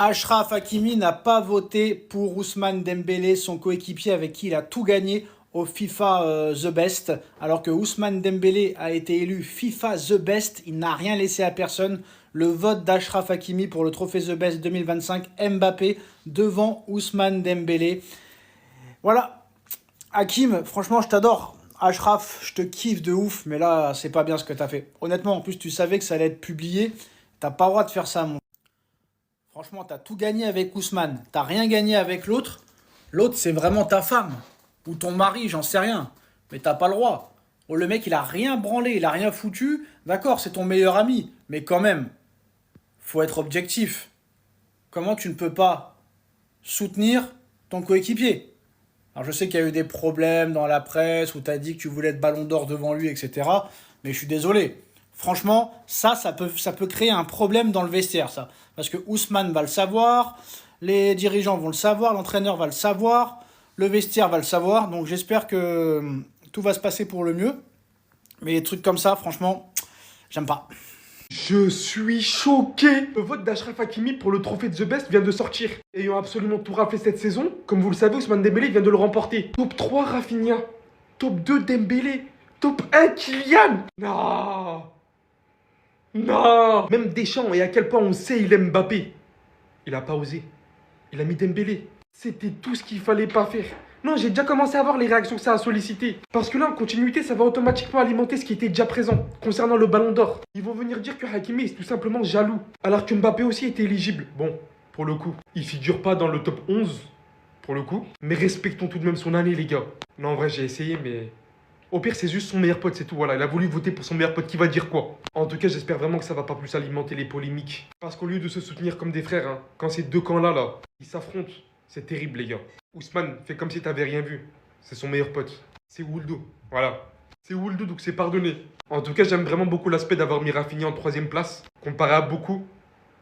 Achraf Hakimi n'a pas voté pour Ousmane Dembélé, son coéquipier avec qui il a tout gagné au FIFA The Best, alors que Ousmane Dembélé a été élu FIFA The Best, il n'a rien laissé à personne. Le vote d'Achraf Hakimi pour le trophée The Best 2025, Mbappé devant Ousmane Dembélé. Voilà, Hakim, franchement je t'adore. Achraf, je te kiffe de ouf, mais là c'est pas bien ce que t'as fait. Honnêtement, en plus tu savais que ça allait être publié, t'as pas le droit de faire ça, mon. Franchement, t'as tout gagné avec Ousmane. T'as rien gagné avec l'autre. L'autre, c'est vraiment ta femme. Ou ton mari, j'en sais rien. Mais t'as pas le droit. Oh, le mec, il a rien branlé, il a rien foutu. D'accord, c'est ton meilleur ami. Mais quand même, faut être objectif. Comment tu ne peux pas soutenir ton coéquipier? Alors je sais qu'il y a eu des problèmes dans la presse où t'as dit que tu voulais être ballon d'or devant lui, etc. Mais je suis désolé. Franchement, ça peut créer un problème dans le vestiaire, ça. Parce que Ousmane va le savoir, les dirigeants vont le savoir, l'entraîneur va le savoir, le vestiaire va le savoir. Donc j'espère que tout va se passer pour le mieux. Mais les trucs comme ça, franchement, j'aime pas. Je suis choqué. Le vote d'Achraf Hakimi pour le trophée de The Best vient de sortir. Ayant absolument tout raflé cette saison, comme vous le savez, Ousmane Dembélé vient de le remporter. Top 3 Rafinha, top 2 Dembélé, top 1 Kylian. Non. Non. Même Deschamps, et à quel point on sait il aime Mbappé. Il a pas osé. Il a mis Dembélé. C'était tout ce qu'il fallait pas faire. Non, j'ai déjà commencé à voir les réactions que ça a sollicité. Parce que là, en continuité, ça va automatiquement alimenter ce qui était déjà présent concernant le ballon d'or. Ils vont venir dire que Hakimi est tout simplement jaloux. Alors que Mbappé aussi était éligible. Bon, pour le coup, il figure pas dans le top 11. Pour le coup. Mais respectons tout de même son année, les gars. Non, en vrai, j'ai essayé, mais... Au pire, c'est juste son meilleur pote, c'est tout. Voilà, il a voulu voter pour son meilleur pote qui va dire quoi. En tout cas, j'espère vraiment que ça va pas plus alimenter les polémiques. Parce qu'au lieu de se soutenir comme des frères, hein, quand ces deux camps-là, ils s'affrontent, c'est terrible, les gars. Ousmane, fais comme si t'avais rien vu. C'est son meilleur pote. C'est Wuldo. Voilà. C'est Wuldo, donc c'est pardonné. En tout cas, j'aime vraiment beaucoup l'aspect d'avoir mis Rafinha en 3ème place, comparé à beaucoup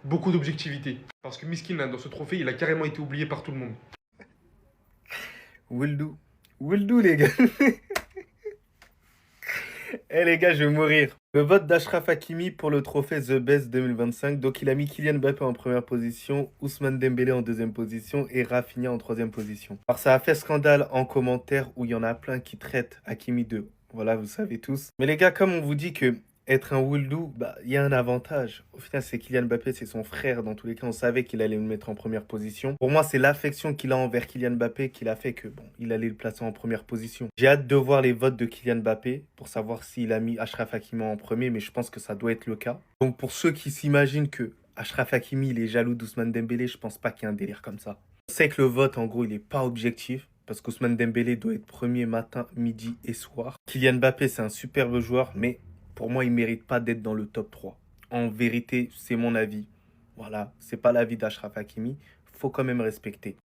d'objectivité. Parce que Miskin, hein, dans ce trophée, il a carrément été oublié par tout le monde. Wildou. Wildou, les gars. Eh les gars, je vais mourir. Le vote d'Achraf Hakimi pour le trophée The Best 2025. Donc il a mis Kylian Mbappé en première position, Ousmane Dembélé en 2e position et Rafinha en 3e position. Alors ça a fait scandale en commentaire où il y en a plein qui traitent Hakimi de... Voilà, vous savez tous. Mais les gars, comme on vous dit que être un Wildou, il y a un avantage. Au final, c'est Kylian Mbappé, c'est son frère. Dans tous les cas, on savait qu'il allait le mettre en première position. Pour moi, c'est l'affection qu'il a envers Kylian Mbappé qui l'a fait que, bon, il allait le placer en première position. J'ai hâte de voir les votes de Kylian Mbappé pour savoir s'il a mis Achraf Hakimi en premier, mais je pense que ça doit être le cas. Donc, pour ceux qui s'imaginent que Achraf Hakimi, il est jaloux d'Ousmane Dembélé, je pense pas qu'il y ait un délire comme ça. On sait que le vote, en gros, il n'est pas objectif. Parce qu'Ousmane Dembélé doit être premier matin, midi et soir. Kylian Mbappé, c'est un superbe joueur, mais pour moi, il ne mérite pas d'être dans le top 3. En vérité, c'est mon avis. Voilà, c'est pas l'avis d'Achraf Hakimi. Faut quand même respecter.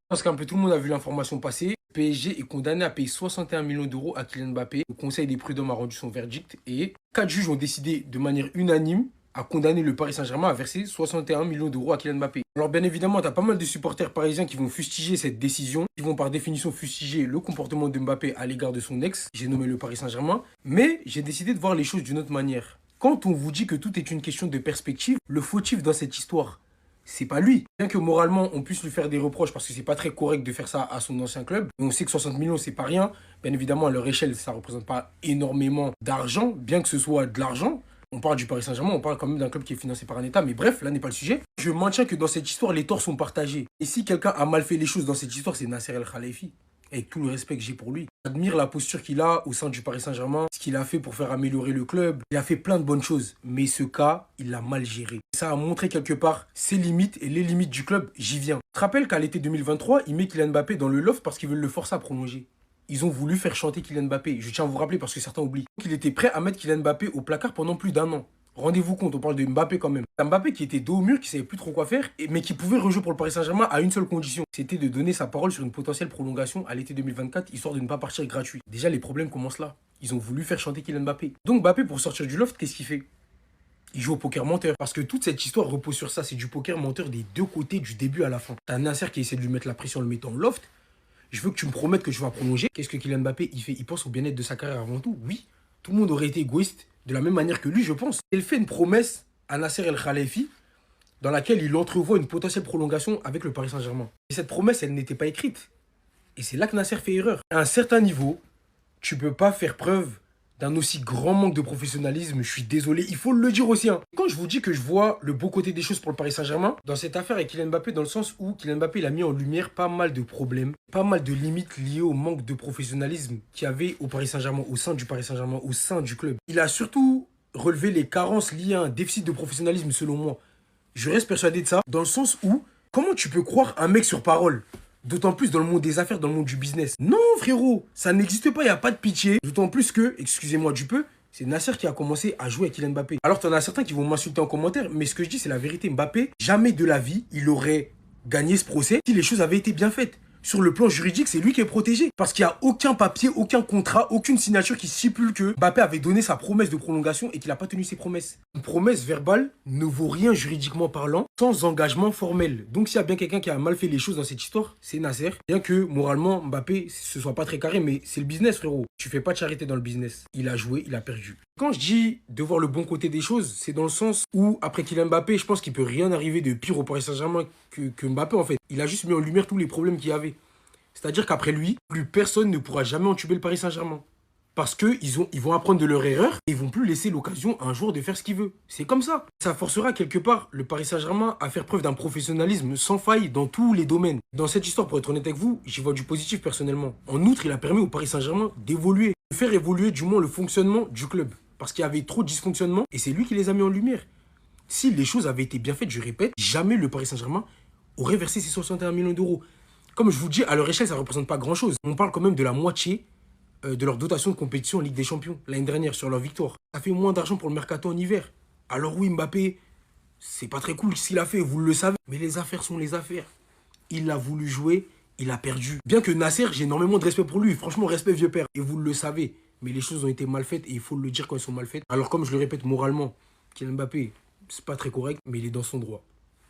Parce qu'un peu tout le monde a vu l'information passer. PSG est condamné à payer 61 millions d'euros à Kylian Mbappé. Le Conseil des prud'hommes a rendu son verdict et 4 juges ont décidé de manière unanime à condamner le Paris Saint-Germain à verser 61 millions d'euros à Kylian Mbappé. Alors bien évidemment, tu as pas mal de supporters parisiens qui vont fustiger cette décision, qui vont par définition fustiger le comportement de Mbappé à l'égard de son ex, j'ai nommé le Paris Saint-Germain, mais j'ai décidé de voir les choses d'une autre manière. Quand on vous dit que tout est une question de perspective, le fautif dans cette histoire, c'est pas lui. Bien que moralement, on puisse lui faire des reproches parce que c'est pas très correct de faire ça à son ancien club. Et on sait que 60 millions, c'est pas rien. Bien évidemment, à leur échelle, ça représente pas énormément d'argent, bien que ce soit de l'argent. On parle du Paris Saint-Germain, on parle quand même d'un club qui est financé par un État, mais bref, là n'est pas le sujet. Je maintiens que dans cette histoire, les torts sont partagés. Et si quelqu'un a mal fait les choses dans cette histoire, c'est Nasser El Khelaïfi. Avec tout le respect que j'ai pour lui. J'admire la posture qu'il a au sein du Paris Saint-Germain, ce qu'il a fait pour faire améliorer le club. Il a fait plein de bonnes choses, mais ce cas, il l'a mal géré. Ça a montré quelque part ses limites et les limites du club, j'y viens. Je te rappelle qu'à l'été 2023, il met Kylian Mbappé dans le loft parce qu'ils veulent le forcer à prolonger. Ils ont voulu faire chanter Kylian Mbappé. Je tiens à vous rappeler parce que certains oublient. Il était prêt à mettre Kylian Mbappé au placard pendant plus d'1 an. Rendez-vous compte, on parle de Mbappé quand même. Mbappé qui était dos au mur, qui savait plus trop quoi faire, mais qui pouvait rejouer pour le Paris Saint-Germain à une seule condition. C'était de donner sa parole sur une potentielle prolongation à l'été 2024, histoire de ne pas partir gratuit. Déjà, les problèmes commencent là. Ils ont voulu faire chanter Kylian Mbappé. Donc Mbappé, pour sortir du loft, qu'est-ce qu'il fait? Il joue au poker menteur. Parce que toute cette histoire repose sur ça. C'est du poker menteur des deux côtés, du début à la fin. T'as Nasser qui essaie de lui mettre la pression en le mettant au loft. Je veux que tu me promettes que tu vas prolonger. Qu'est-ce que Kylian Mbappé, il fait? Il pense au bien-être de sa carrière avant tout. Oui, tout le monde aurait été égoïste de la même manière que lui, je pense. Il fait une promesse à Nasser El Khelaïfi dans laquelle il entrevoit une potentielle prolongation avec le Paris Saint-Germain. Et cette promesse, elle n'était pas écrite. Et c'est là que Nasser fait erreur. À un certain niveau, tu peux pas faire preuve d'un aussi grand manque de professionnalisme. Je suis désolé, il faut le dire aussi. Quand je vous dis que je vois le beau côté des choses pour le Paris Saint-Germain, dans cette affaire avec Kylian Mbappé, dans le sens où Kylian Mbappé il a mis en lumière pas mal de problèmes, pas mal de limites liées au manque de professionnalisme qu'il y avait au Paris Saint-Germain, au sein du Paris Saint-Germain, au sein du club. Il a surtout relevé les carences liées à un déficit de professionnalisme, selon moi. Je reste persuadé de ça, dans le sens où, comment tu peux croire un mec sur parole ? D'autant plus dans le monde des affaires, dans le monde du business. Non, frérot, ça n'existe pas, il n'y a pas de pitié. D'autant plus que, excusez-moi du peu, c'est Nasser qui a commencé à jouer avec Kylian Mbappé. Alors, tu en as certains qui vont m'insulter en commentaire, mais ce que je dis, c'est la vérité. Mbappé, jamais de la vie, il aurait gagné ce procès si les choses avaient été bien faites. Sur le plan juridique, c'est lui qui est protégé. Parce qu'il n'y a aucun papier, aucun contrat, aucune signature qui stipule que Mbappé avait donné sa promesse de prolongation et qu'il n'a pas tenu ses promesses. Une promesse verbale ne vaut rien juridiquement parlant sans engagement formel. Donc s'il y a bien quelqu'un qui a mal fait les choses dans cette histoire, c'est Nasser. Bien que moralement, Mbappé, ce soit pas très carré, mais c'est le business, frérot. Tu fais pas de charité dans le business. Il a joué, il a perdu. Quand je dis de voir le bon côté des choses, c'est dans le sens où, après Kylian Mbappé, je pense qu'il peut rien arriver de pire au Paris Saint-Germain que Mbappé, en fait. Il a juste mis en lumière tous les problèmes qu'il y avait. C'est-à-dire qu'après lui, plus personne ne pourra jamais entuber le Paris Saint-Germain. Parce qu'ils vont apprendre de leur erreur et ils vont plus laisser l'occasion à un joueur de faire ce qu'il veut. C'est comme ça. Ça forcera quelque part le Paris Saint-Germain à faire preuve d'un professionnalisme sans faille dans tous les domaines. Dans cette histoire, pour être honnête avec vous, j'y vois du positif personnellement. En outre, il a permis au Paris Saint-Germain d'évoluer, de faire évoluer du moins le fonctionnement du club. Parce qu'il y avait trop de dysfonctionnements et c'est lui qui les a mis en lumière. Si les choses avaient été bien faites, je répète, jamais le Paris Saint-Germain aurait versé ses 61 millions d'euros. Comme je vous dis, à leur échelle, ça ne représente pas grand-chose. On parle quand même de la moitié de leur dotation de compétition en Ligue des Champions, l'année dernière, sur leur victoire. Ça fait moins d'argent pour le mercato en hiver. Alors oui, Mbappé, c'est pas très cool ce qu'il a fait, vous le savez. Mais les affaires sont les affaires. Il a voulu jouer, il a perdu. Bien que Nasser, j'ai énormément de respect pour lui. Franchement, respect vieux père. Et vous le savez. Mais les choses ont été mal faites et il faut le dire quand elles sont mal faites. Alors comme je le répète moralement, Kylian Mbappé, c'est pas très correct, mais il est dans son droit.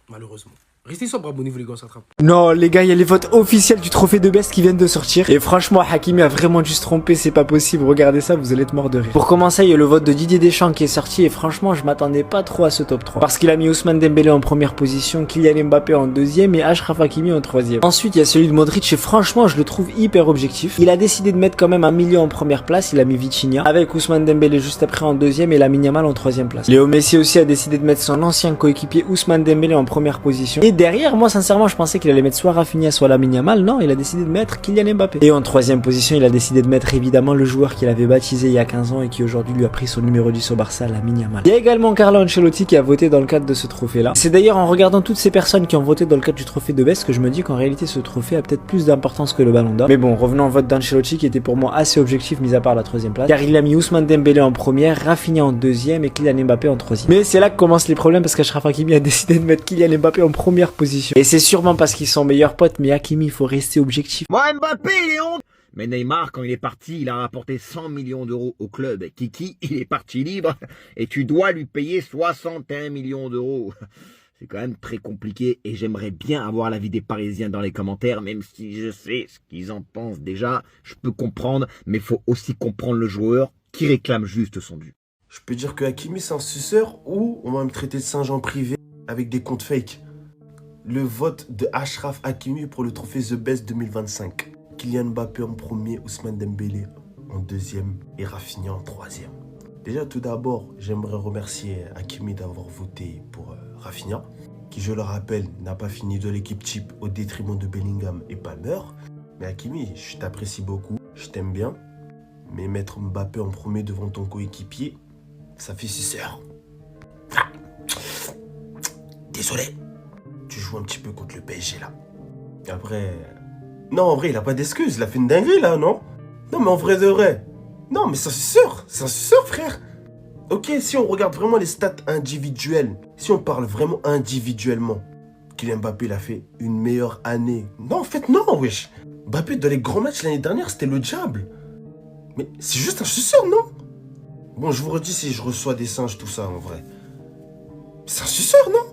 Malheureusement. Restez sobre, abonnez-vous les gars, ça attrape. Non les gars, il y a les votes officiels du trophée de best qui viennent de sortir. Et franchement, Hakimi a vraiment dû se tromper, c'est pas possible. Regardez ça, vous allez être mort de rire. Pour commencer, il y a le vote de Didier Deschamps qui est sorti. Et franchement, je m'attendais pas trop à ce top 3. Parce qu'il a mis Ousmane Dembélé en première position, Kylian Mbappé en deuxième et Achraf Hakimi en troisième. Ensuite, il y a celui de Modric et franchement, je le trouve hyper objectif. Il a décidé de mettre quand même un milieu en première place. Il a mis Vitinha avec Ousmane Dembélé juste après en deuxième et Lamine Yamal en troisième place. Léo Messi aussi a décidé de mettre son ancien coéquipier Ousmane Dembélé en première position. Et derrière, moi, sincèrement, je pensais qu'il allait mettre soit Rafinha, soit Lamine Yamal. Non, il a décidé de mettre Kylian Mbappé. Et en troisième position, il a décidé de mettre évidemment le joueur qu'il avait baptisé il y a 15 ans et qui aujourd'hui lui a pris son numéro 10 au Barça, Lamine Yamal. Il y a également Carlo Ancelotti qui a voté dans le cadre de ce trophée-là. C'est d'ailleurs en regardant toutes ces personnes qui ont voté dans le cadre du trophée de best que je me dis qu'en réalité ce trophée a peut-être plus d'importance que le Ballon d'Or. Mais bon, revenons au vote d'Ancelotti qui était pour moi assez objectif, mis à part la troisième place, car il a mis Ousmane Dembélé en première, Rafinha en deuxième et Kylian Mbappé en troisième. Mais c'est là que commencent les problèmes parce qu'Achraf Hakimi a décidé de mettre Kylian Mbappé en première position. Et c'est sûrement parce qu'ils sont meilleurs potes, mais Hakimi, il faut rester objectif. Moi, Mbappé, il est honte. Mais Neymar, quand il est parti, il a rapporté 100 millions d'euros au club. Kiki, il est parti libre et tu dois lui payer 61 millions d'euros. C'est quand même très compliqué et j'aimerais bien avoir l'avis des Parisiens dans les commentaires, même si je sais ce qu'ils en pensent déjà. Je peux comprendre, mais il faut aussi comprendre le joueur qui réclame juste son dû. Je peux dire que Hakimi, c'est un suceur ou on va me traiter de singe en privé avec des comptes fake. Le vote de Achraf Hakimi pour le trophée The Best 2025. Kylian Mbappé en premier, Ousmane Dembélé en deuxième et Rafinha en troisième. Déjà, tout d'abord, j'aimerais remercier Hakimi d'avoir voté pour Rafinha, qui, je le rappelle, n'a pas fini de l'équipe type au détriment de Bellingham et Palmer. Mais Hakimi, je t'apprécie beaucoup, je t'aime bien, mais mettre Mbappé en premier devant ton coéquipier, ça fait suceur. Ah. Désolé. Tu joues un petit peu contre le PSG là. Après... Non, en vrai, il a pas d'excuse. Il a fait une dinguerie là, non? Non, mais en vrai de vrai. Non, mais ça c'est sûr, frère. Ok, si on regarde vraiment les stats individuelles, si on parle vraiment individuellement, Kylian Mbappé, il a fait une meilleure année. Non, en fait, non, wesh. Mbappé, dans les grands matchs l'année dernière, c'était le diable. Mais c'est juste un suceur, non? Bon, je vous redis si je reçois des singes, tout ça, en vrai. C'est un suceur, non?